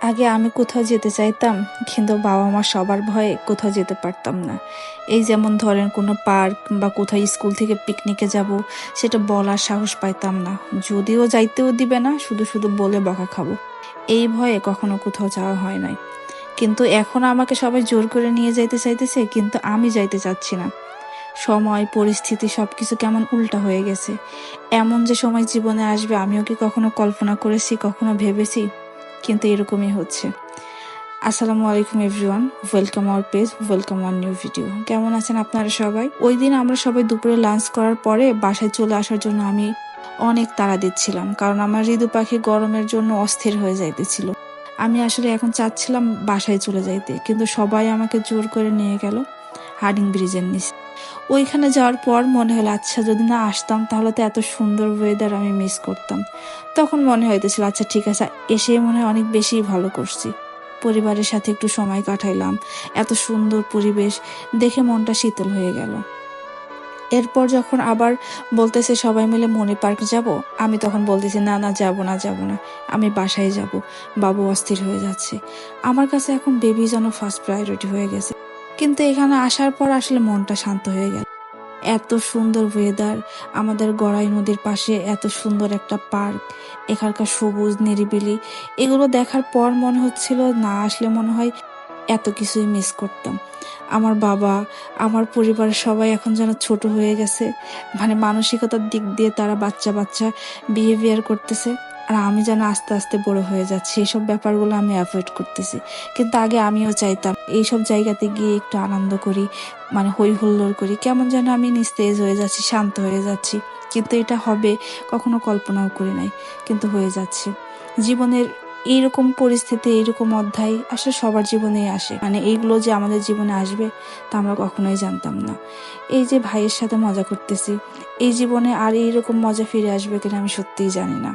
আগে আমি কোথাও যেতে চাইতাম, কিন্তু বাবা মা সবার ভয়ে কোথাও যেতে পারতাম না। এই যেমন ধরেন কোনো পার্ক বা কোথাও স্কুল থেকে পিকনিকে যাব, সেটা বলার সাহস পাইতাম না। যদিও যাইতেও দিবে না, শুধু শুধু বলে বকা খাবো। এই ভয়ে কখনো কোথাও যাওয়া হয় নাই। কিন্তু এখন আমাকে সবাই জোর করে নিয়ে যাইতে চাইতেছে, কিন্তু আমি যাইতে চাচ্ছি না। সময়, পরিস্থিতি সবকিছু কেমন উল্টা হয়ে গেছে। এমন যে সময় জীবনে আসবে আমিও কি কখনো কল্পনা করেছি, কখনো ভেবেছি? কিন্তু এরকমই হচ্ছে। আসসালামু আলাইকুম everyone, welcome our page, welcome our new video. কেমন আছেন আপনারা সবাই? ওই দিন আমরা সবাই দুপুরে লাঞ্চ করার পরে বাসায় চলে আসার জন্য আমি অনেক তাড়া দিচ্ছিলাম, কারণ আমার হৃদু পাখি গরমের জন্য অস্থির হয়ে যাইতেছিল। আমি আসলে এখন চাচ্ছিলাম বাসায় চলে যাইতে, কিন্তু সবাই আমাকে জোর করে নিয়ে গেল হার্ডিং ব্রিজের নিচে। ওইখানে যাওয়ার পর মনে হলো, আচ্ছা যদি না আসতাম তাহলে তো এত সুন্দর ওয়েদার আমি মিস করতাম। তখন মনে হইতেছিল আচ্ছা ঠিক আছে, এসে মনে হয় অনেক বেশি ভালো করছি। পরিবারের সাথে একটু সময় কাটাইলাম, এত সুন্দর পরিবেশ দেখে মনটা শীতল হয়ে গেল। এরপর যখন আবার বলতেছে সবাই মিলে মনি পার্ক যাব, আমি তখন বলতেছি না না, যাব না যাব না, আমি বাসায় যাব, বাবু অস্থির হয়ে যাচ্ছে। আমার কাছে এখন বেবি যেন ফার্স্ট প্রায়োরিটি হয়ে গেছে। কিন্তু এখানে আসার পর আসলে মনটা শান্ত হয়ে গেল। এত সুন্দর ওয়েদার, আমাদের গড়াই নদীর পাশে এত সুন্দর একটা পার্ক, এখানকার সবুজ নিরিবিলি, এগুলো দেখার পর মনে হচ্ছিল না আসলে মনে হয় এত কিছুই মিস করতাম। আমার বাবা, আমার পরিবারের সবাই এখন যেন ছোট হয়ে গেছে, মানে মানসিকতার দিক দিয়ে তারা বাচ্চা বাচ্চা বিহেভিয়ার করতেছে। আর আমি যেন আস্তে আস্তে বড় হয়ে যাচ্ছি, এইসব ব্যাপারগুলো আমি অ্যাভয়েড করতেছি। কিন্তু আগে আমিও চাইতাম এইসব জায়গাতে গিয়ে একটু আনন্দ করি, মানে হই হুল্লোড় করি। কেমন যেন আমি নিস্তেজ হয়ে যাচ্ছি, শান্ত হয়ে যাচ্ছি। কিন্তু এটা হবে কখনো কল্পনাও করি নাই, কিন্তু হয়ে যাচ্ছে। জীবনের এইরকম পরিস্থিতি, এইরকম অধ্যায় আসলে সবার জীবনেই আসে। মানে এইগুলো যে আমাদের জীবনে আসবে তা আমরা কখনোই জানতাম না। এই যে ভাইয়ের সাথে মজা করতেছি, এই জীবনে আর এইরকম মজা ফিরে আসবে কিনা আমি সত্যিই জানি না।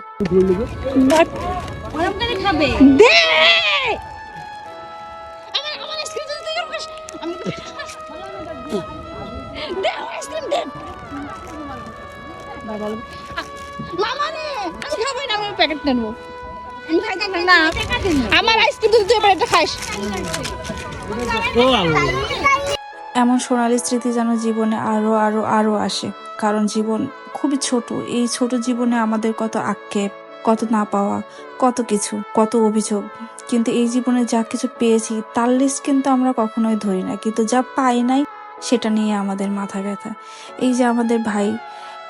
এমন সোনালি স্মৃতি যেন জীবনে আরো আরো আরো আসে, কারণ জীবন খুবই ছোট। এই ছোট জীবনে আমাদের কত আক্ষেপ, কত না পাওয়া, কত কিছু, কত অভিযোগ। কিন্তু এই জীবনে যা কিছু পেয়েছি তার লিস্ট কিন্তু আমরা কখনোই ধরি না, কিন্তু যা পাই নাই সেটা নিয়ে আমাদের মাথা ব্যথা। এই যে আমাদের ভাই,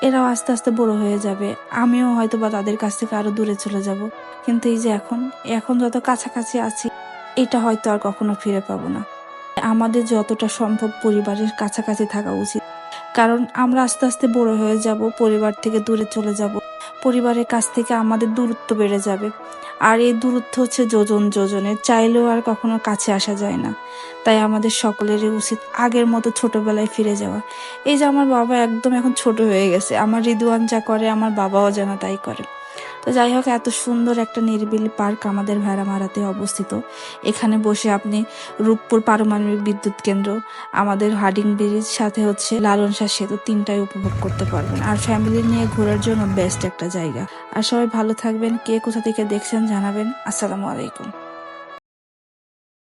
এরাও আস্তে আস্তে বড় হয়ে যাবে, আমিও হয়তো বা তাদের কাছ থেকে আরো দূরে চলে যাব। কিন্তু এই যে এখন এখন যত কাছাকাছি আছি, এটা হয়তো আর কখনো ফিরে পাবো না। আমাদের যতটা সম্ভব পরিবারের কাছাকাছি থাকা উচিত, কারণ আমরা আস্তে আস্তে বড় হয়ে যাব, পরিবার থেকে দূরে চলে যাব, পরিবারের কাছ থেকে আমাদের দূরত্ব বেড়ে যাবে। আর এই দূরত্ব হচ্ছে যোজন যোজনের, চাইলেও আর কখনো কাছে আসা যায় না। তাই আমাদের সকলেরই উচিত আগের মতো ছোটবেলায় ফিরে যাওয়া। এই যে আমার বাবা একদম এখন ছোট হয়ে গেছে, আমার রিদুয়ান যা করে আমার বাবাও যেন তাই করে। তো যাই হোক, এত সুন্দর একটা নিরিবিলি পার্ক আমাদের ভেড়ামারাতে অবস্থিত। এখানে বসে আপনি রূপপুর পারমাণবিক বিদ্যুৎ কেন্দ্র, আমাদের হার্ডিং ব্রিজ, সাথে হচ্ছে লালন শাহ সেতু, তিনটাই উপভোগ করতে পারবেন। আর ফ্যামিলি নিয়ে ঘোরার জন্য বেস্ট একটা জায়গা। আর সবাই ভালো থাকবেন, কে কোথা থেকে দেখছেন জানাবেন। আসসালামু আলাইকুম।